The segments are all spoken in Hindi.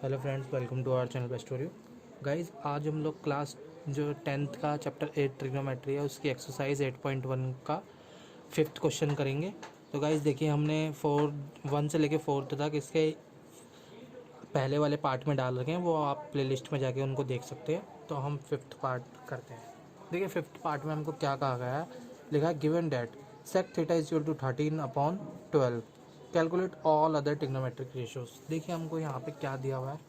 Hello friends, welcome to our channel best story. Guys, आज हम लोग क्लास जो 10th का चैप्टर 8 ट्रिग्नोमेट्री है उसकी एक्सरसाइज 8.1 का 5th क्वेश्चन करेंगे। तो गाइस देखिए, हमने 1 से लेके 4th तक इसके पहले वाले पार्ट में डाल रखे हैं, वो आप प्लेलिस्ट में जाके उनको देख सकते हैं। तो हम 5th पार्ट करते हैं। देखिए 5th पार्ट में हमको क्या कहा गया है, लिखा है given that sec theta is equal to 13/12, calculate all other trigonometric ratios. देखिए हमको यहाँ पे क्या दिया हुआ है,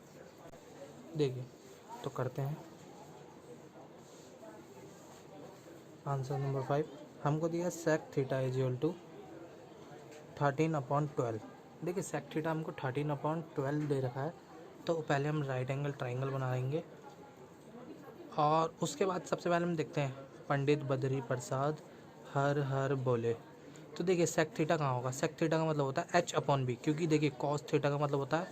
देखिए तो करते हैं। आंसर नंबर 5 हमको दिया sec theta is equal to 13/12। देखिए सेक थीटा हमको 13/12 दे रखा है, तो पहले हम राइट एंगल ट्राइंगल बनाएंगे और उसके बाद सबसे पहले हम देखते हैं पंडित बद्री प्रसाद हर हर बोले। तो देखिए सेक थीटा कहाँ होगा, सेक थीटा का मतलब होता है h/b, क्योंकि देखिए कॉस थीटा का मतलब होता है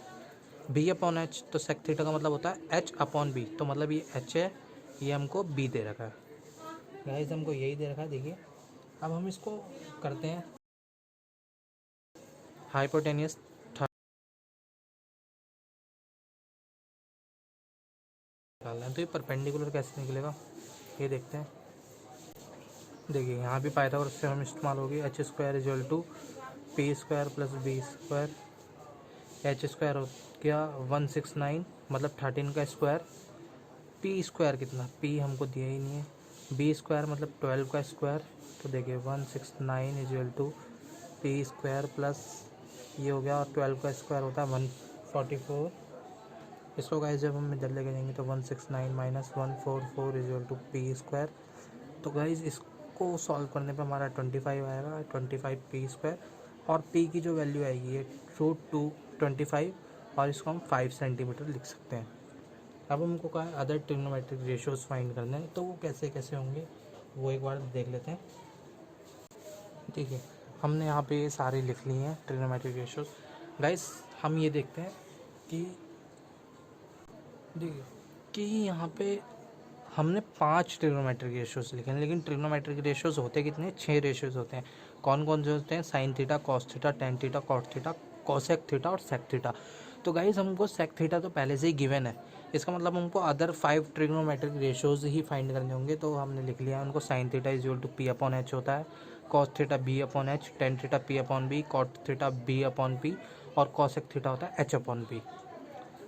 b/h, तो सेक थीटा का मतलब होता है h/b, तो मतलब ये h है, ये हमको b दे रखा है। गाइस हमको यही दे रखा है। देखिए अब हम इसको करते हैं हाइपोटेनियस निकालना है, तो ये परपेंडिकुलर कैसे निकलेगा ये देखते हैं। देखिए यहाँ भी पाइथागोरस से हम इस्तेमाल होगी, h square is equal to P square plus B square. H square हो गया 169, मतलब 13 का स्क्वायर। पी स्क्वायर कितना, पी हमको दिया ही नहीं है। बी स्क्वायर मतलब 12 का स्क्वायर। तो देखिए 169 is equal to P square plus ये हो गया, और 12 का स्क्वायर होता है 144। इसको गाइस जब हम इधर लेके जाएंगे तो 169 minus 144 is equal to P square. तो गाइस इसको सॉल्व करने पे हमारा 25 आएगा, 25 पी स्क्वायर, और पी की जो वैल्यू आएगी ये √225, और इसको हम 5 सेंटीमीटर लिख सकते हैं। अब हमको कहा है अदर ट्रिग्नोमेट्रिक रेशियोज फाइंड करने हैं, तो वो कैसे कैसे होंगे वो एक बार देख लेते हैं। देखिए हमने यहाँ पे सारे लिख लिए हैं ट्रिग्नोमेट्रिक रेशियोज। गाइस हम ये देखते हैं कि देखिए कि यहाँ पे हमने 5 ट्रिग्नोमेट्रिक रेशियोज लिखे हैं, लेकिन ट्रिग्नोमेट्रिक रेशियोज होते कितने, 6 रेशियोज होते हैं। कौन कौन से होते हैं, sine theta, cos theta, tan theta, cot theta, cosec theta और सेक थीटा। तो गाइस हमको सेक थीटा तो पहले से ही गिवन है, इसका मतलब हमको अदर 5 ट्रिग्नोमेट्रिक रेशियोज ही फाइंड करने होंगे। तो हमने लिख लिया है उनको, sine theta is equal to p/h होता है, cos theta b/h, tan theta p/b, cot theta b/p और कोसेक थीटा होता है h/p।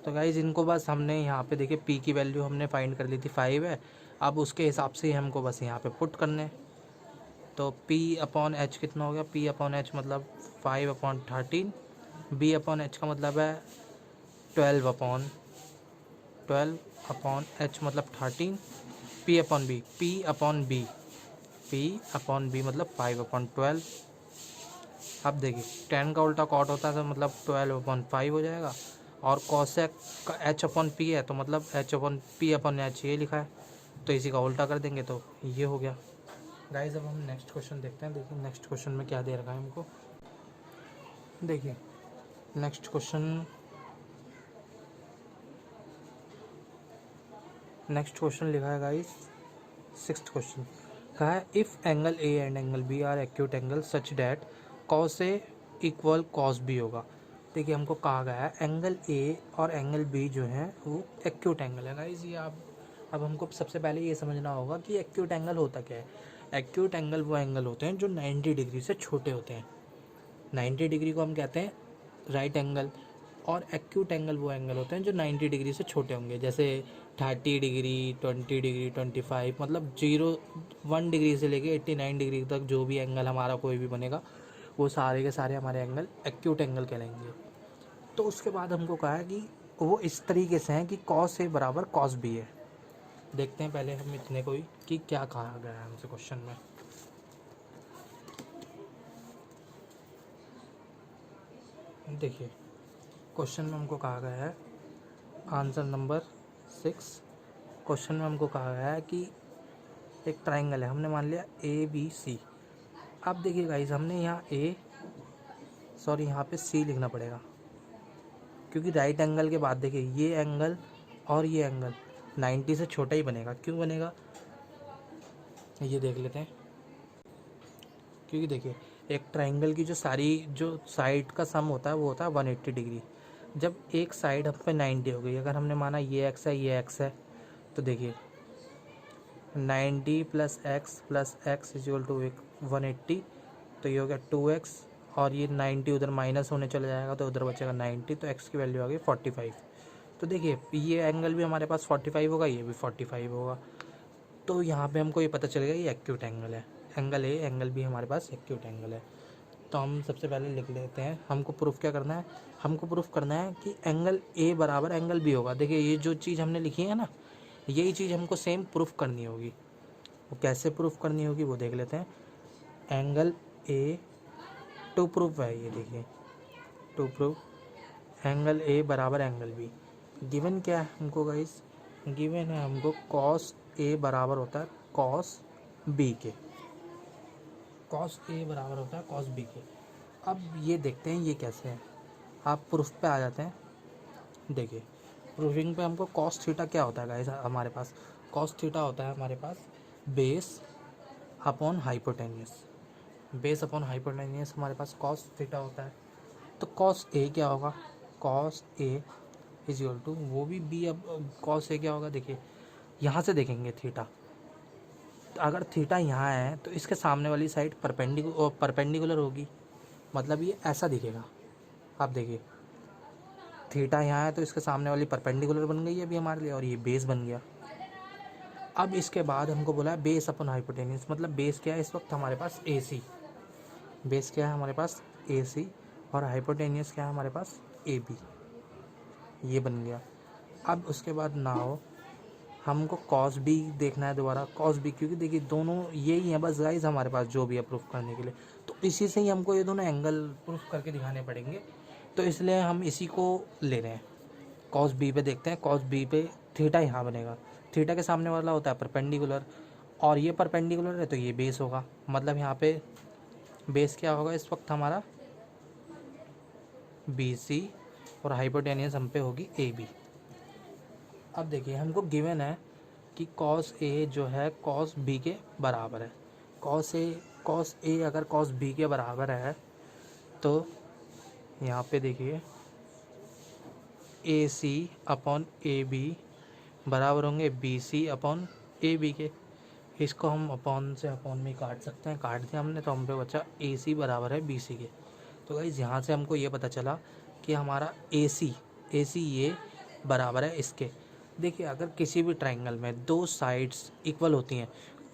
तो गाइज इनको बस हमने यहाँ पे देखिए p की वैल्यू हमने फाइंड कर ली थी 5 है, अब उसके हिसाब से ही हमको बस यहाँ पे पुट करने। तो p/h कितना हो गया, p/h मतलब 5/13, b/h का मतलब है 12/h मतलब 13, p/b मतलब 5/12। अब देखिए 10 का उल्टा कॉट होता है तो मतलब 12/5 हो जाएगा, और कॉसेक का h/p है तो मतलब h/p/h ये लिखा है, तो इसी का उल्टा कर देंगे तो ये हो गया। गाइस अब हम नेक्स्ट क्वेश्चन देखते हैं। देखिए नेक्स्ट क्वेश्चन में क्या दे रखा है हमको, देखिए नेक्स्ट क्वेश्चन लिखा है गाइस 6th क्वेश्चन। कहा है if angle A and angle B are acute angle such that cos A equal cos B होगा। देखिए हमको कहा गया है एंगल ए और एंगल बी जो है वो एक्यूट एंगल है। गाइस ये आप अब हमको सबसे पहले ये समझना होगा कि एक्यूट एंगल होता क्या है। एक्यूट एंगल वो एंगल होते हैं जो 90 डिग्री से छोटे होते हैं। 90 डिग्री को हम कहते हैं राइट एंगल, और एक्यूट एंगल वो एंगल होते हैं जो 90 डिग्री से छोटे होंगे, जैसे 30 डिग्री, 20 डिग्री, 25, मतलब 1 डिग्री से लेके 89 डिग्री तक जो भी एंगल हमारा कोई भी बनेगा वो सारे के सारे हमारे एंगल एक्यूट एंगल कहलाएंगे। तो उसके बाद हमको कहा है कि वो इस तरीके से हैं कि कॉस ए बराबर कॉस बी है। देखते हैं पहले हम इतने को ही कि क्या कहा गया है हमसे क्वेश्चन में। देखिए क्वेश्चन में हमको कहा गया है, आंसर नंबर 6 क्वेश्चन में हमको कहा गया है कि एक ट्राइंगल है, हमने मान लिया ABC। अब देखिए गाइस हमने यहाँ यहाँ पे C लिखना पड़ेगा, क्योंकि राइट एंगल के बाद देखिए ये एंगल और ये एंगल 90 से छोटा ही बनेगा। क्यों बनेगा ये देख लेते हैं। क्योंकि देखिए एक ट्राइंगल की जो सारी जो साइड का सम होता है वो होता है 180 डिग्री। जब एक साइड हम पे 90 हो गई, अगर हमने माना ये एक्स है ये एक्स है, तो देखिए 90 प्लस एक्स इक्वल टू 180, तो ये हो गया 2x, और ये 90 उधर माइनस होने चला जाएगा तो उधर बचेगा 90, तो x की वैल्यू आ गई 45। तो देखिए ये एंगल भी हमारे पास 45 होगा, ये भी 45 होगा, तो यहाँ पे हमको ये पता चलेगा ये एक्यूट एंगल है। एंगल ए एंगल बी हमारे पास एक्यूट एंगल है। तो हम सबसे पहले लिख लेते हैं, हमको प्रूफ क्या करना है, हमको प्रूफ करना है कि एंगल ए बराबर एंगल बी होगा। देखिए ये जो चीज़ हमने लिखी है ना, यही चीज़ हमको सेम प्रूफ करनी होगी। वो कैसे प्रूफ करनी होगी वो देख लेते हैं। एंगल ए टू प्रूफ है, ये देखिए टू प्रूफ एंगल ए बराबर एंगल बी। गिवन क्या है हमको गाइस, गिवन है हमको कॉस ए बराबर होता है कॉस बी के, कॉस ए बराबर होता है कॉस बी के। अब ये देखते हैं ये कैसे है, आप प्रूफ पे आ जाते हैं। देखिए प्रूफिंग पे हमको कॉस थीटा क्या होता है गाइस, हमारे पास कॉस थीटा होता है हमारे पास base upon hypotenuse, base upon hypotenuse हमारे पास कॉस थीटा होता है। तो कॉस ए क्या होगा, cos A is equal to वो भी बी। अब कॉस ए क्या होगा, देखिए यहाँ से देखेंगे थीटा, तो अगर थीटा यहाँ है तो इसके सामने वाली साइड परपेंडिकुलर होगी, मतलब ये ऐसा दिखेगा। आप देखिए थीटा यहाँ है तो इसके सामने वाली परपेंडिकुलर बन गई है अभी हमारे लिए, और ये बेस बन गया। अब इसके बाद हमको बोला है बेस अपॉन हाइपोटेन्यूस, मतलब बेस क्या है इस वक्त हमारे पास ए सी, बेस क्या है हमारे पास ए सी, और हाइपोटेन्यूस क्या है हमारे पास ए बी, ये बन गया। अब उसके बाद ना हो हमको कॉस बी देखना है दोबारा, कॉस बी, क्योंकि देखिए दोनों यही है बस गाइस हमारे पास जो भी है प्रूफ करने के लिए, तो इसी से ही हमको ये दोनों एंगल प्रूफ करके दिखाने पड़ेंगे, तो इसलिए हम इसी को ले रहे हैं। कॉस बी पे देखते हैं, कॉस बी पे थीटा यहाँ बनेगा, थीटा के सामने वाला होता है परपेंडिकुलर, और ये परपेंडिकुलर है तो ये बेस होगा, मतलब यहाँ पे बेस क्या होगा इस वक्त हमारा बी सी, और हाइपोटेनियस हम पे होगी ए बी। अब देखिए हमको गिवन है कि कॉस ए जो है कॉस बी के बराबर है, कॉस ए अगर कॉस बी के बराबर है तो यहाँ पे देखिए ए सी अपॉन ए बी बराबर होंगे B C upon A B के। इसको हम अपॉन से अपॉन में काट सकते हैं, काट दिया हमने तो हम पे बचा ए सी बराबर है बी सी के। तो गाइस यहाँ से हमको ये पता चला कि हमारा ए सी ये बराबर है इसके। देखिए अगर किसी भी ट्रायंगल में दो साइड्स इक्वल होती हैं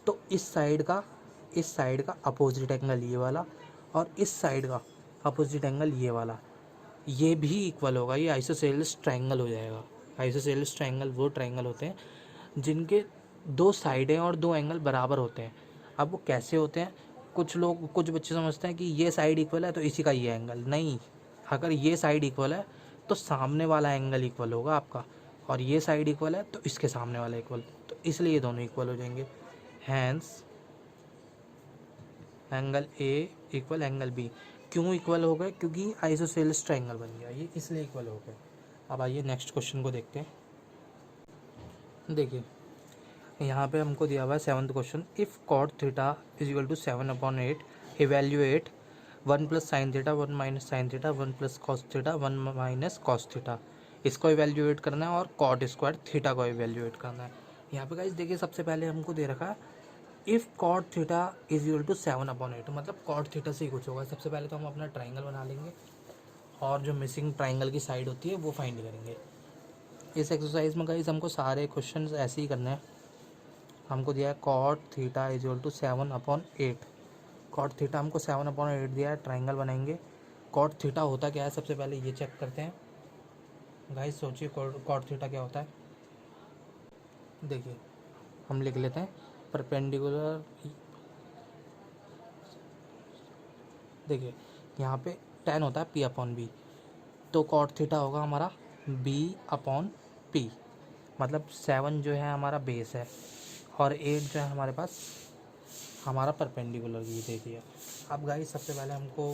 तो इस साइड का अपोजिट एंगल ये वाला, और इस साइड का अपोजिट एंगल ये वाला, ये भी इक्वल होगा, ये आइसोसेलेस ट्रायंगल हो जाएगा। आइसोसेलेस ट्रायंगल वो ट्रायंगल होते हैं जिनके दो साइडें और दो एंगल बराबर होते हैं। अब वो कैसे होते हैं, कुछ बच्चे समझते हैं कि ये साइड इक्वल है तो इसी का ये एंगल, नहीं, अगर ये साइड इक्वल है तो सामने वाला एंगल इक्वल होगा आपका, और ये साइड इक्वल है तो इसके सामने वाला इक्वल, तो इसलिए ये दोनों इक्वल हो जाएंगे। Hence angle A equal angle B, क्यों इक्वल हो गए, क्योंकि आइसोसेलेस ट्रायंगल बन गया ये, इसलिए इक्वल हो गए। अब आइए नेक्स्ट क्वेश्चन को देखते हैं। देखिए यहाँ पे हमको दिया हुआ है 7th question, if cot theta is equal to 7/8 evaluate 1 plus sine theta 1 minus sine theta 1 plus cos theta 1 minus cos theta, इसको इवेल्युएट करना है और कॉट स्क्वायर थीटा को इवेल्युएट करना है। यहाँ पे गाइस देखिए सबसे पहले हमको दे रखा है if cot theta is equal to 7/8, मतलब कॉट थीटा से ही कुछ होगा। सबसे पहले तो हम अपना ट्राइंगल बना लेंगे और जो मिसिंग ट्राइंगल की साइड होती है वो फाइंड करेंगे। इस एक्सरसाइज में गाइस हमको सारे क्वेश्चन ऐसे ही करने हैं। हमको दिया है cot theta is equal to 7/8, cot theta हमको 7/8 दिया है, ट्राइंगल बनाएंगे। कॉट थीटा होता क्या है सबसे पहले ये चेक करते हैं। गाइस सोचिए कॉट थीटा क्या होता है। देखिए हम लिख लेते हैं परपेंडिकुलर, देखिए यहाँ पे tan होता है p/b, तो कॉट थीटा होगा हमारा b/p, मतलब 7 जो है हमारा बेस है और 8 जो है हमारे पास हमारा परपेंडिकुलर ये दे दिया। अब गाइस सबसे पहले हमको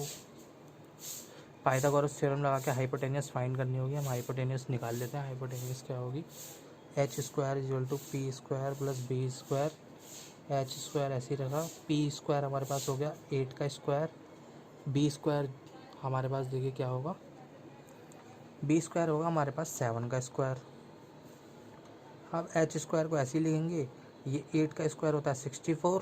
पाइथागोरस थ्योरम लगा के हाइपोटेनियस फाइंड करनी होगी। हम हाइपोटेनियस निकाल लेते हैं। हाइपोटेनियस क्या होगी, h square is equal to P square plus B square, H square ऐसे ही रखा, पी स्क्वायर हमारे पास हो गया 8 का स्क्वायर, बी स्क्वायर हमारे पास देखिए क्या होगा बी स्क्वायर होगा हमारे पास 7 का स्क्वायर। अब एच स्क्वायर को ऐसे ही लिखेंगे, ये 8 का स्क्वायर होता है 64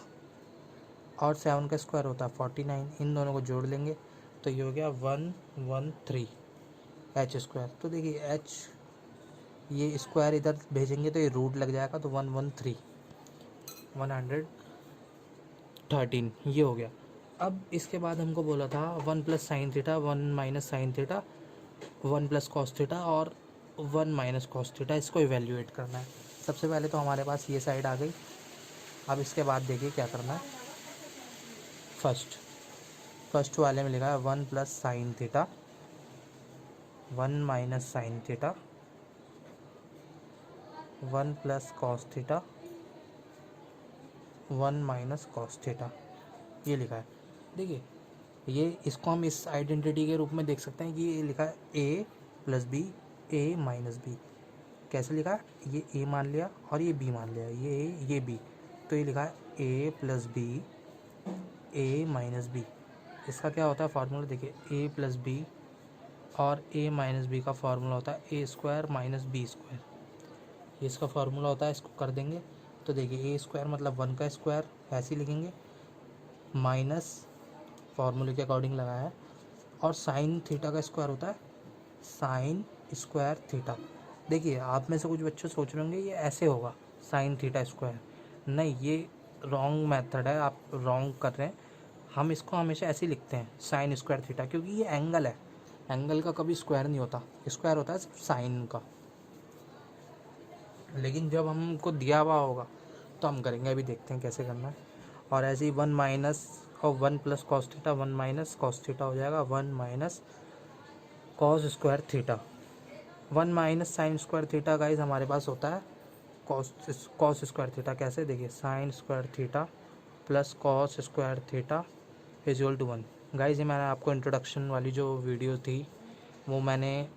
और 7 का स्क्वायर होता है 49, इन दोनों को जोड़ लेंगे तो ये हो गया 113 एच स्क्वायर। तो देखिए एच, ये स्क्वायर इधर भेजेंगे तो ये रूट लग जाएगा, तो 113 113 ये हो गया। अब इसके बाद हमको बोला था 1 plus sine theta 1 minus sine theta 1 plus cos theta और 1 माइनस कॉस थीटा, इसको इवेल्यूएट करना है। सबसे पहले तो हमारे पास ये साइड आ गई। अब इसके बाद देखिए क्या करना है। फर्स्ट वाले में लिखा है 1 plus sine theta 1 minus sine theta 1 plus cos theta 1 minus cos theta, ये लिखा है। देखिए ये, इसको हम इस आइडेंटिटी के रूप में देख सकते हैं कि ये लिखा है ए प्लस बी ए माइनस बी। कैसे लिखा है, ये ए मान लिया और ये बी मान लिया, ये ए ये बी, तो ये लिखा है ए प्लस बी ए माइनस बी। इसका क्या होता है फार्मूला, देखिए ए प्लस बी और ए माइनस बी का फार्मूला होता है ए स्क्वायर माइनस बी स्क्वायर, ये इसका फार्मूला होता है। इसको कर देंगे तो देखिए ए स्क्वायर मतलब 1 का स्क्वायर ऐसे ही लिखेंगे, माइनस फार्मूले के अकॉर्डिंग लगाया है, और साइन थीटा का स्क्वायर होता है साइन स्क्वायर थीटा। देखिए आप में से कुछ बच्चे सोच रहे होंगे ये ऐसे होगा साइन थीटा स्क्वायर, नहीं ये रॉन्ग मेथड है, आप रॉन्ग कर रहे हैं। हम इसको हमेशा ऐसे ही लिखते हैं साइन स्क्वायर थीटा, क्योंकि ये एंगल है, एंगल का कभी स्क्वायर नहीं होता, स्क्वायर होता है सिर्फ साइन का। लेकिन जब हमको दिया हुआ होगा तो हम करेंगे, अभी देखते हैं कैसे करना है। और ऐसे ही 1 माइनस और 1 plus cos theta 1 minus cos theta हो जाएगा 1 minus cos square theta. 1 minus sine square theta guys हमारे पास होता है कॉस स्क्वायर थीटा। कैसे, देखिए sine square theta plus cos square theta equal to 1। Guys ये मैंने आपको इंट्रोडक्शन वाली जो वीडियो थी वो मैंने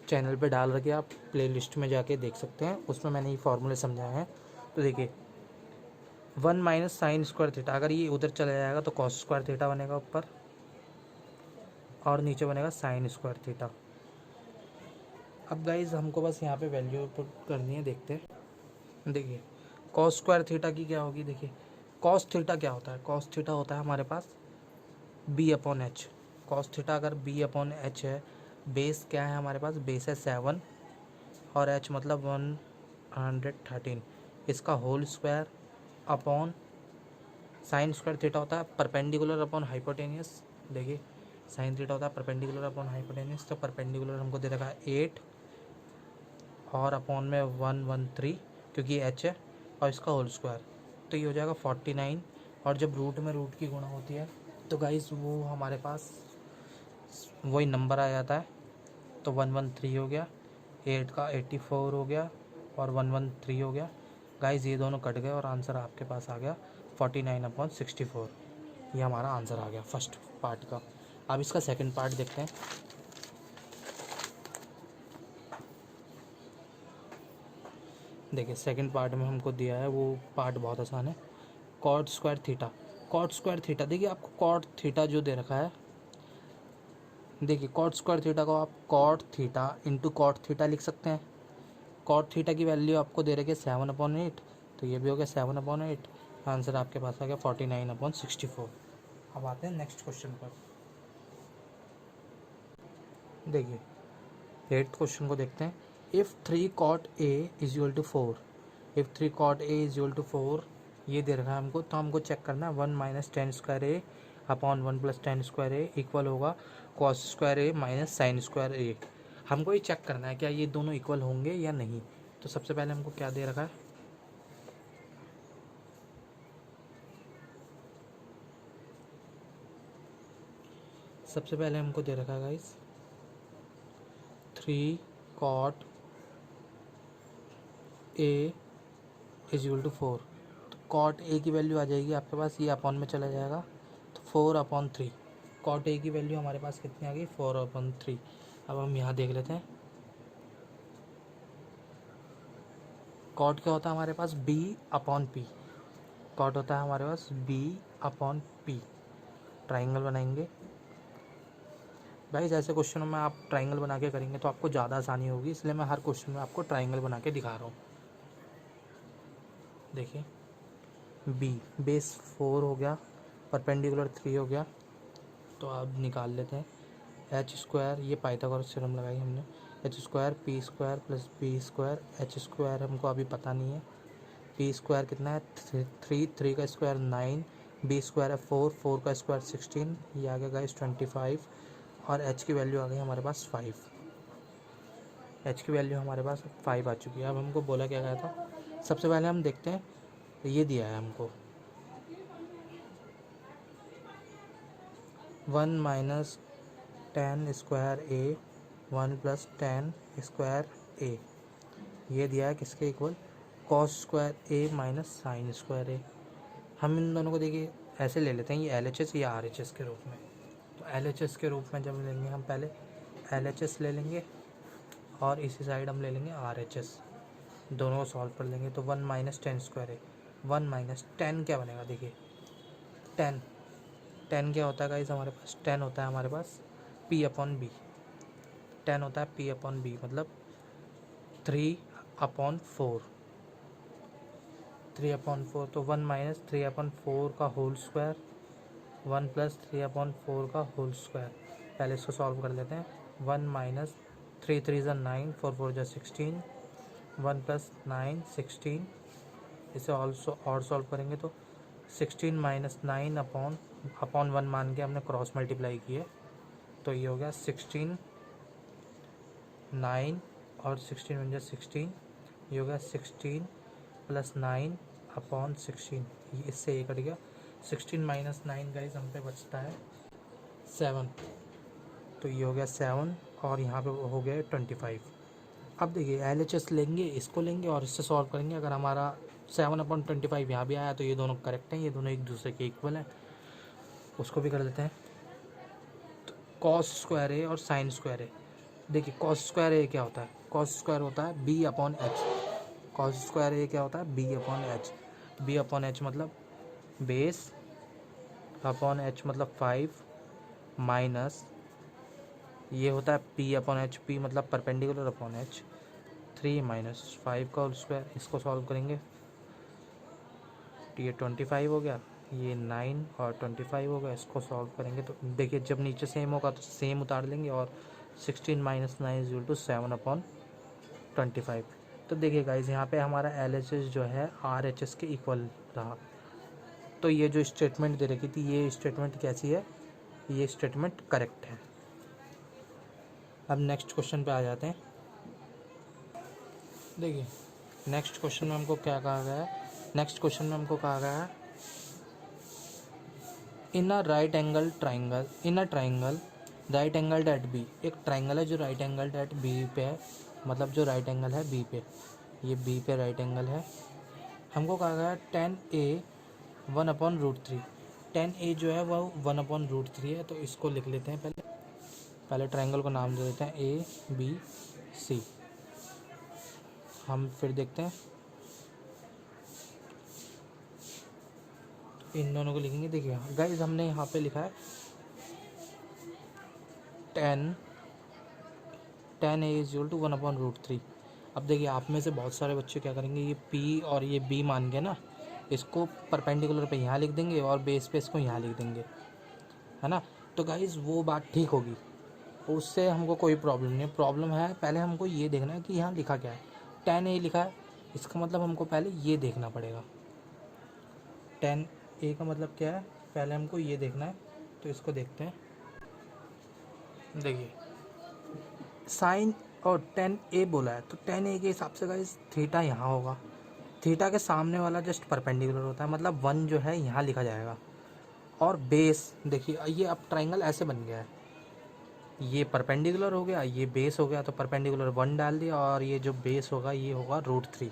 चैनल पे डाल रखी है, आप प्लेलिस्ट में जाके देख सकते हैं, उसमें मैंने ये फार्मूले समझाए हैं। तो देखिए 1 माइनस साइन स्क्वायर थीटा, अगर ये उधर चला जाएगा तो कॉस स्क्वायर थीटा बनेगा ऊपर, और नीचे बनेगा साइन स्क्वायर थीटा। अब गाइज हमको बस यहाँ पे वैल्यू पुट करनी है, देखते हैं। देखिए कॉस स्क्वायर थीटा की क्या होगी, देखिए कॉस थीटा क्या होता है, कॉस थीटा होता है हमारे पास B upon H. Cos theta अगर बी अपॉन एच है, बेस क्या है हमारे पास, बेस है 7 और एच मतलब 113, इसका whole square upon sine square theta होता है परपेंडिकुलर अपॉन हाइपोटेनियस। देखिए साइन थीटा होता है परपेंडिकुलर अपॉन हाइपोटेनियस, तो परपेंडिकुलर हमको दे रखा है 8 और अपॉन में 113 क्योंकि एच है, और इसका होल स्क्वायर, तो ये हो जाएगा 49। और जब रूट में रूट की गुणा होती है तो गाइस वो हमारे पास वही नंबर आ जाता है, तो 113 हो गया, 8 का 84 हो गया और 113 हो गया। गाइस ये दोनों कट गए और आंसर आपके पास आ गया 49/64। ये हमारा आंसर आ गया फर्स्ट पार्ट का। अब इसका सेकंड पार्ट देखते हैं। देखिए सेकंड पार्ट में हमको दिया है, वो पार्ट बहुत आसान है, cot square theta. Cot square theta, देखिए आपको कॉट थीटा जो दे रखा है, देखिए कॉट स्क्वायर थीटा को आप cot theta into cot theta लिख सकते हैं। कॉट थीटा की वैल्यू आपको दे रखी है 7/8, तो ये भी हो गया 7/8। आंसर आपके पास आ गया 49/64। अब आते हैं नेक्स्ट क्वेश्चन पर। देखिए 8th क्वेश्चन को देखते हैं। If 3 cot A is equal to 4, if 3 cot A is equal to 4 ये दे रखा है हमको, तो हमको चेक करना है 1 माइनस टेन स्क्वायर ए अपॉन 1 प्लस टेन स्क्वायर ए इक्वल होगा कॉस स्क्वायर ए माइनस साइन स्क्वायर ए। हमको ये चेक करना है क्या ये दोनों इक्वल होंगे या नहीं। तो सबसे पहले हमको क्या दे रखा है, सबसे पहले हमको दे रखा है guys 3 cot A is equal to 4। तो कॉट ए की वैल्यू आ जाएगी आपके पास, ये अपॉन में चला जाएगा, तो 4/3। कॉट ए की वैल्यू हमारे पास कितनी आ गई, 4/3। अब हम यहाँ देख लेते हैं कॉट क्या होता है हमारे पास, B/P। कॉट होता है हमारे पास B/P। ट्राइंगल बनाएंगे, गाइस ऐसे क्वेश्चनों में आप ट्राइंगल बना के करेंगे तो आपको ज़्यादा आसानी होगी, इसलिए मैं हर क्वेश्चन में आपको ट्राइंगल बना के दिखा रहा हूँ। देखिए बी बेस 4 हो गया, परपेंडिकुलर 3 हो गया, तो आप निकाल लेते हैं एच स्क्वायर, ये पाइथागोरस थ्योरम लगाई हमने, H square P square plus B square, H square हमको अभी पता नहीं है, पी स्क्वायर कितना है 3, 3 का स्क्वायर 9, बी स्क्वायर है 4, 4 का स्क्वायर 16, ये आ गया गाइस 25, और एच की वैल्यू आ गई हमारे पास 5, एच की वैल्यू हमारे पास 5 आ चुकी है। अब हमको बोला क्या गया था, सबसे पहले हम देखते हैं, ये दिया है हमको 1 माइनस 10 स्क्वायर ए 1 प्लस 10 स्क्वायर ए, ये दिया है किसके इक्वल, कॉस स्क्वायर ए माइनस साइन स्क्वायर ए। हम इन दोनों को देखिए ऐसे ले लेते हैं, ये एल एच एस या आर एच एस के रूप में। तो एल एच एस के रूप में जब लेंगे हम पहले एल एच एस ले लेंगे और इसी साइड हम ले लेंगे आर एच एस, दोनों को सॉल्व कर लेंगे। तो 1 माइनस 10 स्क्वायर है, 1 माइनस 10 क्या बनेगा, देखिए 10, 10 क्या होता है गाइस हमारे पास, 10 होता है हमारे पास पी अपॉन बी, 10 होता है पी अपॉन बी, मतलब 3/4, 3/4, तो 1 माइनस 3/4 का होल स्क्वायर, 1 प्लस 3/4 का होल स्क्वायर। पहले इसको सॉल्व कर लेते हैं, 1 माइनस 3 3 ज़ा 9, 4 4 ज़ा 16, 1 प्लस 9 16, इसे ऑल्सो और सॉल्व करेंगे तो 16 माइनस 9 अपॉन 1 मान के हमने क्रॉस मल्टीप्लाई किए, तो ये हो गया 16 9 और 16 1 जा 16, ये हो गया 16 प्लस 9/16, ये इससे ये कट गया, 16 माइनस 9 गाइस हम पे बचता है 7, तो ये हो गया 7 और यहाँ पे हो गया 25। अब देखिए एल एच एस लेंगे, इसको लेंगे और इससे सॉल्व करेंगे, अगर हमारा 7/25 यहाँ भी आया तो ये दोनों करेक्ट हैं, ये दोनों एक दूसरे के इक्वल हैं, उसको भी कर देते हैं। तो कॉस स्क्वायर ए और साइन स्क्वायर ए, देखिए कॉस स्क्वायर ए क्या होता है, कॉस स्क्वायर होता है B upon H, cos square A क्या होता है B upon H, B upon H मतलब बेस अपॉन एच मतलब 5 माइनस ये होता है पी अपॉन एच, पी मतलब परपेंडिकुलर अपॉन एच, 3 माइनस 5 का होल स्क्वायर, इसको सॉल्व करेंगे तो ये 25 हो गया, ये 9 और 25 हो गया, इसको सॉल्व करेंगे तो देखिए जब नीचे सेम होगा तो सेम उतार लेंगे, और 16 माइनस 9 इज इक्वल टू 7/25। तो देखिए गाइज यहाँ पे हमारा एल एच एस जो है आर एच एस के इक्वल रहा, तो ये जो स्टेटमेंट दे रखी थी ये स्टेटमेंट कैसी है, ये स्टेटमेंट करेक्ट है। अब नेक्स्ट क्वेश्चन पे आ जाते हैं। देखिए नेक्स्ट क्वेश्चन में हमको क्या कहा गया है, नेक्स्ट क्वेश्चन में हमको कहा गया है in a right angle triangle, in a triangle right angle at B, एक ट्राइंगल है जो राइट एंगल एट बी पे है, मतलब जो राइट एंगल है बी पे, ये बी पे राइट एंगल है। हमको कहा गया 10a 1/√3, 10a जो है वह 1/√3 है, तो इसको लिख लेते हैं, पहले ट्राइंगल को नाम दे देते हैं ए बी सी। हम फिर देखते हैं इन दोनों को लिखेंगे। देखिए गाइज हमने यहाँ पे लिखा है 10a इज इक्वल टू 1/√3। अब देखिए आप में से बहुत सारे बच्चे क्या करेंगे, ये p और ये b मान के ना इसको परपेंडिकुलर पे यहाँ लिख देंगे और बेस पे इसको यहाँ लिख देंगे, है ना। तो गाइज वो बात ठीक होगी, उससे हमको कोई प्रॉब्लम नहीं है। प्रॉब्लम है पहले हमको ये देखना है कि यहाँ लिखा क्या है, 10a लिखा है, इसका मतलब हमको पहले ये देखना पड़ेगा 10a का मतलब क्या है, पहले हमको ये देखना है, तो इसको देखते हैं। देखिए साइन और 10a बोला है, तो 10a के हिसाब से गाइस थीटा यहाँ होगा, थीटा के सामने वाला जस्ट परपेंडिकुलर होता है, मतलब 1 जो है यहाँ लिखा जाएगा। और बेस देखिए ये अब ट्राइंगल ऐसे बन गया है, ये परपेंडिकुलर हो गया, ये बेस हो गया, तो परपेंडिकुलर 1 डाल दिया और ये जो बेस होगा ये होगा √3,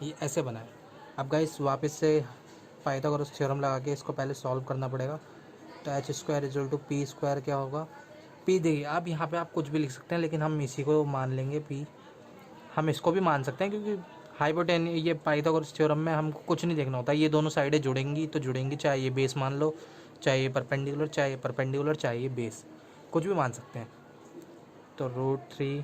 ये ऐसे बना है। अब गाइस वापस से पाइथागोरस थ्योरम लगा के इसको पहले सॉल्व करना पड़ेगा। तो H square equal to P square क्या होगा, पी देखिए अब यहाँ पे आप कुछ भी लिख सकते हैं, लेकिन हम इसी को मान लेंगे पी। हम इसको भी मान सकते हैं क्योंकि हाइपोटेन ये पाइथागोरस थ्योरम में हमको कुछ नहीं देखना होता, ये दोनों साइडें जुड़ेंगी तो जुड़ेंगी, चाहे ये बेस मान लो, चाहे ये परपेंडिकुलर, चाहे ये परपेंडिकुलर, चाहे ये बेस, कुछ भी मान सकते हैं। तो √3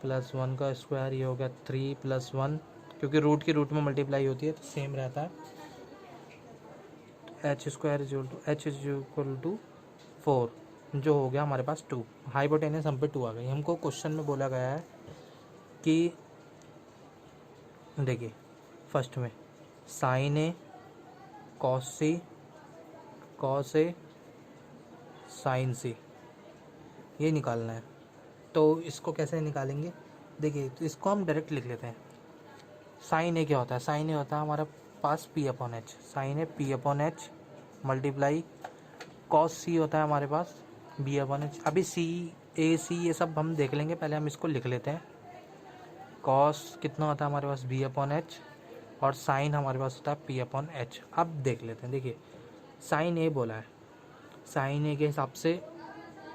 + 1 का स्क्वायर, ये हो गया 3 + 1, क्योंकि रूट की रूट में मल्टीप्लाई होती है तो सेम रहता है। h² = 4, जो हो गया हमारे पास 2। हाइपोटेनस हम पे 2 आ गई। हमको क्वेश्चन में बोला गया है कि देखिए फर्स्ट में sin A cos C cos A sin C ये निकालना है। तो इसको कैसे निकालेंगे, देखिए तो इसको हम डायरेक्ट लिख लेते हैं। साइन ए क्या होता है, साइन ए होता है हमारे पास P/H, साइन ए P/H मल्टीप्लाई कॉस सी होता है हमारे पास B/H। अभी सी ए सी ये सब हम देख लेंगे, पहले हम इसको लिख लेते हैं। कॉस कितना होता है हमारे पास B/H, और साइन हमारे पास होता है P/H। अब देख लेते हैं। देखिए साइन ए बोला है, साइन ए के हिसाब से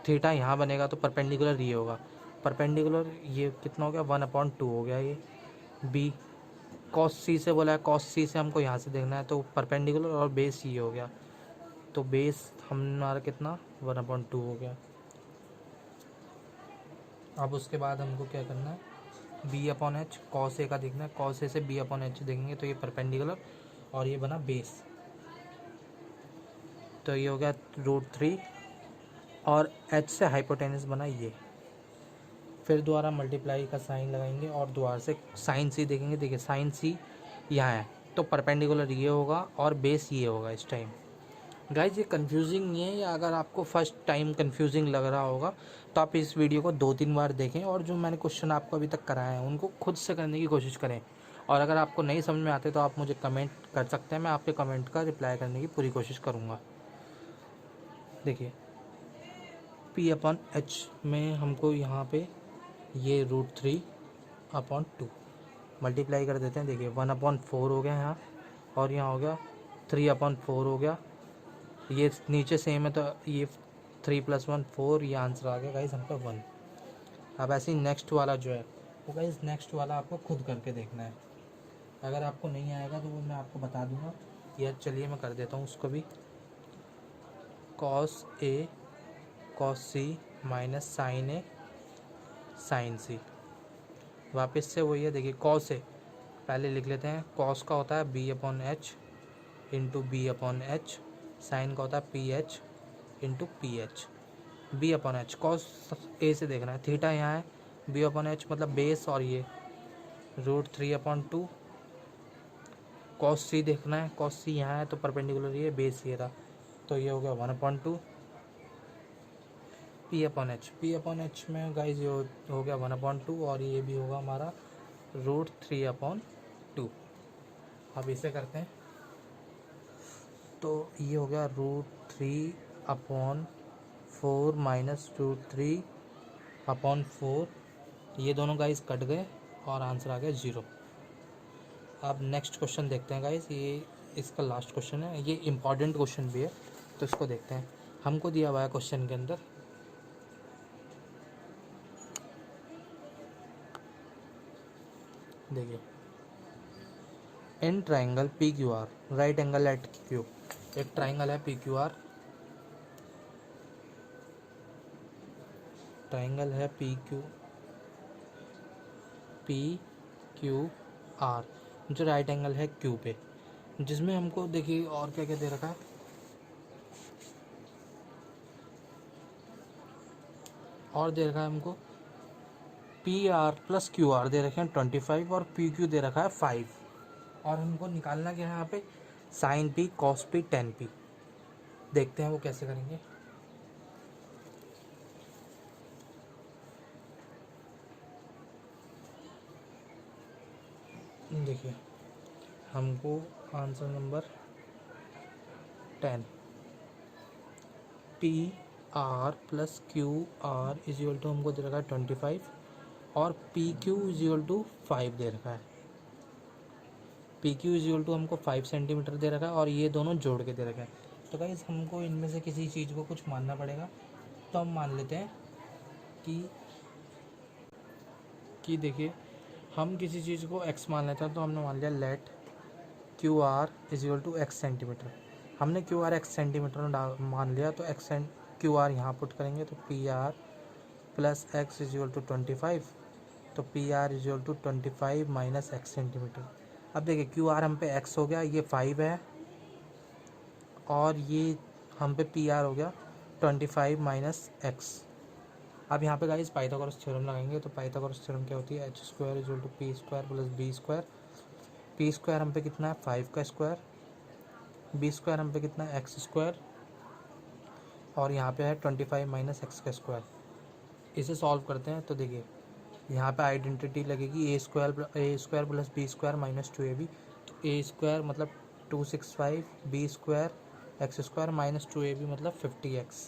थीटा यहाँ बनेगा तो परपेंडिकुलर ये होगा, परपेंडिकुलर ये कितना हो गया 1/2 हो गया। ये बी कॉस सी से बोला है, कॉस सी से हमको यहाँ से देखना है तो परपेंडिकुलर और बेस ये हो गया, तो बेस हमारा कितना 1/2 हो गया। अब उसके बाद हमको क्या करना है, B/H कॉस ए का देखना है, कॉस ए से B/H देखेंगे तो ये परपेंडिकुलर और ये बना बेस, तो ये हो गया √3 और h से हाइपोटेनस बना ये। फिर दोबारा मल्टीप्लाई का साइन लगाएंगे और दोबारा से साइन सी देखेंगे। देखिए साइन सी यहाँ है तो परपेंडिकुलर ये होगा और बेस ये होगा। इस टाइम गाइज ये कंफ्यूजिंग नहीं है, या अगर आपको फर्स्ट टाइम कंफ्यूजिंग लग रहा होगा तो आप इस वीडियो को 2-3 बार देखें, और जो मैंने क्वेश्चन आपको अभी तक कराए हैं उनको खुद से करने की कोशिश करें। और अगर आपको नहीं समझ में आते तो आप मुझे कमेंट कर सकते हैं, मैं आपके कमेंट का रिप्लाई करने की पूरी कोशिश करूँगा। देखिए P/H में हमको यहाँ पे ये √3/2 मल्टीप्लाई कर देते हैं। देखिए 1/4 हो गया यहाँ, और यहाँ हो गया 3/4 हो गया। ये नीचे सेम है तो ये 3 + 1 4, ये आंसर आ गया गाइस हमका 1। अब ऐसे ही नेक्स्ट वाला जो है वो गाइस नेक्स्ट वाला आपको खुद करके देखना है। अगर आपको नहीं आएगा तो वो मैं आपको बता दूंगा, या चलिए मैं कर देता हूँ उसको भी। cos A cos C minus sin A sin C, वापस से वही है। देखिए cos A पहले लिख लेते हैं, cos का होता है B/H इंटू B/H, साइन का होता है PH into PH। B/H cos A से देखना है, थीटा यहाँ है, B/H मतलब बेस, और ये √3/2। cos C देखना है, cos C यहाँ है तो परपेंडिकुलर ये बेस ये रहा, तो ये हो गया 1/2। P/H में गाइज ये हो गया 1/2, और ये भी होगा हमारा √3/2। अब इसे करते हैं तो ये हो गया √3/4 माइनस √3/4, ये दोनों गाइज कट गए और आंसर आ गया 0। अब नेक्स्ट क्वेश्चन देखते हैं गाइज, ये इसका लास्ट क्वेश्चन है, ये इम्पॉर्टेंट क्वेश्चन भी है तो इसको देखते हैं। हमको दिया हुआ है क्वेश्चन के अंदर, देखिए in triangle PQR right angle at Q, एक ट्राइंगल है PQR, ट्राइंगल है PQR जो राइट एंगल है Q पे, जिसमें हमको देखिए और क्या क्या दे रखा है, और दे रखा है हमको PR + QR दे रखे हैं 25, और PQ दे रखा है 5, और हमको निकालना क्या है यहाँ पे sin P cos P tan P। देखते हैं वो कैसे करेंगे। देखिए हमको आंसर नंबर 10 PR + QR = हमको दे रखा है 25, और PQ = 5 दे रखा है। PQ = हमको 5 सेंटीमीटर दे रखा है, और ये दोनों जोड़ के दे रखा है। तो गाइस हमको इनमें से किसी चीज़ को कुछ मानना पड़ेगा, तो हम मान लेते हैं कि देखिए हम किसी चीज़ को x मान लेते हैं, तो हमने मान लिया लेट QR = x सेंटीमीटर। हमने QR x सेंटीमीटर में मान लिया तो x क्यू आर यहाँ पुट करेंगे तो P R plus X is equal to 25, तो P R is equal to 25 minus X centimetre. अब देखिए क्यू आर हम पे एक्स हो गया, ये 5 है, और ये हम पे पी आर हो गया 25 माइनस एक्स। अब यहाँ पे गाइस पाइथागोरस थ्योरम लगाएंगे, तो पाइथागोरस थ्योरम क्या होती है, H square is equal to P square plus B square. P square हम पे कितना है 5 का स्क्वायर, बी स्क्वायर हम पे कितना है एक्स स्क्वायर, और यहाँ पे है 25 माइनस एक्स का स्क्वायर। इसे सॉल्व करते हैं तो देखिए यहाँ पे आइडेंटिटी लगेगी A square plus B square minus 2ab। तो ए स्क्वायर मतलब 265, B square X square minus 2ab मतलब 50x,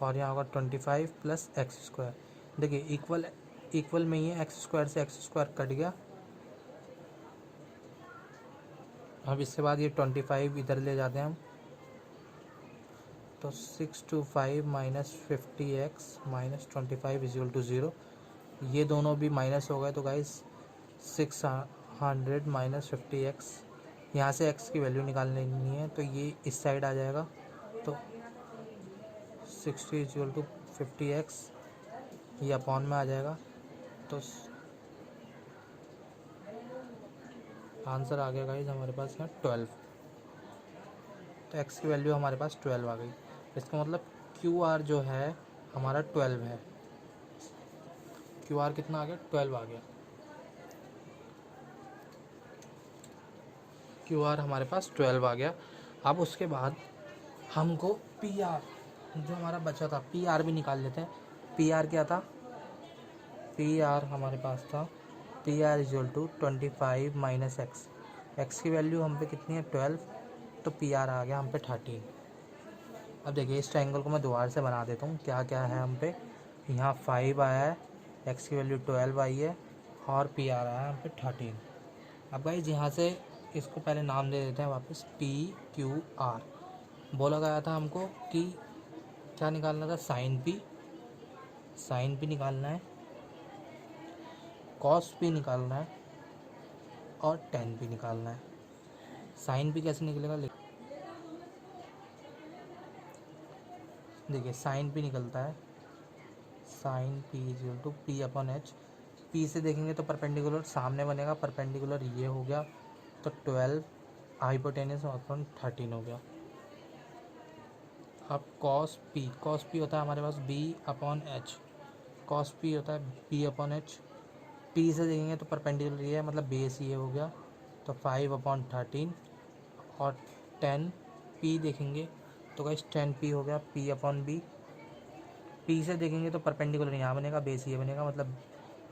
और यहाँ होगा 25 प्लस एक्स स्क्वायर। देखिए इक्वल में ही है, एक्स स्क्वायर से एक्स स्क्वायर कट गया। अब इसके बाद ये 25 इधर ले जाते हैं हम, तो 625 minus 50x minus 25 is equal to 0। ये दोनों भी माइनस हो गए, तो गाइस 600 माइनस 50x, यहाँ से x की वैल्यू निकालनी है, तो ये इस साइड आ जाएगा, तो 60 इजिकल टू 50x ये अपॉन में आ जाएगा, तो आंसर आ गया गाइस हमारे पास यहाँ 12। तो x की वैल्यू हमारे पास 12 आ गई। इसका मतलब क्यू आर जो है हमारा 12 है। क्यू आर कितना आ गया, 12 आ गया। क्यू आर हमारे पास 12 आ गया। अब उसके बाद हमको पी आर जो हमारा बचा था, पी आर भी निकाल लेते हैं। पी आर क्या था, पी आर हमारे पास था P R is equal to 25 minus X. X की वैल्यू हम पे कितनी है 12, तो पी आर आ गया हम पे 13। अब देखिए इस ट्रायंगल को मैं दोबारा से बना देता हूँ। क्या क्या है हम पे, यहाँ 5 आया है, एक्स की वैल्यू 12 आई है, और पी आर आया है हम पे 13। अब गाइस यहाँ से इसको पहले नाम दे देते हैं वापस, पी क्यू आर। बोला गया था हमको कि क्या निकालना था, साइन पी निकालना है, कॉस पी निकालना है, और टेन पी निकालना है। साइन पी कैसे निकलेगा, देखिए साइन पी निकलता है, sine P equal to P upon H. P से देखेंगे तो परपेंडिकुलर सामने बनेगा, परपेंडिकुलर ये हो गया, तो 12 हाइपोटेनस अपॉन 13 हो गया। अब कॉस पी होता है हमारे पास B upon H, cos P होता है बी अपॉन एच। पी से देखेंगे तो परपेंडिकुलर ये है, मतलब बेस ये हो गया, तो 5 अपॉन 13, और 10 पी देखेंगे तो गाइस 10 पी हो गया, पी अपॉन बी। पी से देखेंगे तो परपेंडिकुलर यहाँ बनेगा, बेस ये बनेगा, मतलब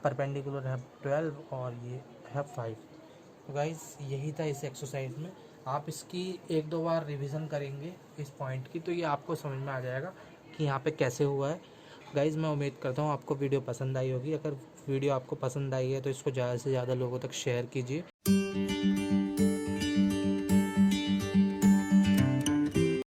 परपेंडिकुलर है 12 और ये है 5। तो गाइस यही था इस एक्सरसाइज में। आप इसकी एक दो बार रिवीजन करेंगे इस पॉइंट की, तो ये आपको समझ में आ जाएगा कि यहाँ पे कैसे हुआ है। गाइस मैं उम्मीद करता हूँ आपको वीडियो पसंद आई होगी। अगर वीडियो आपको पसंद आई है तो इसको ज़्यादा से ज़्यादा लोगों तक शेयर कीजिए।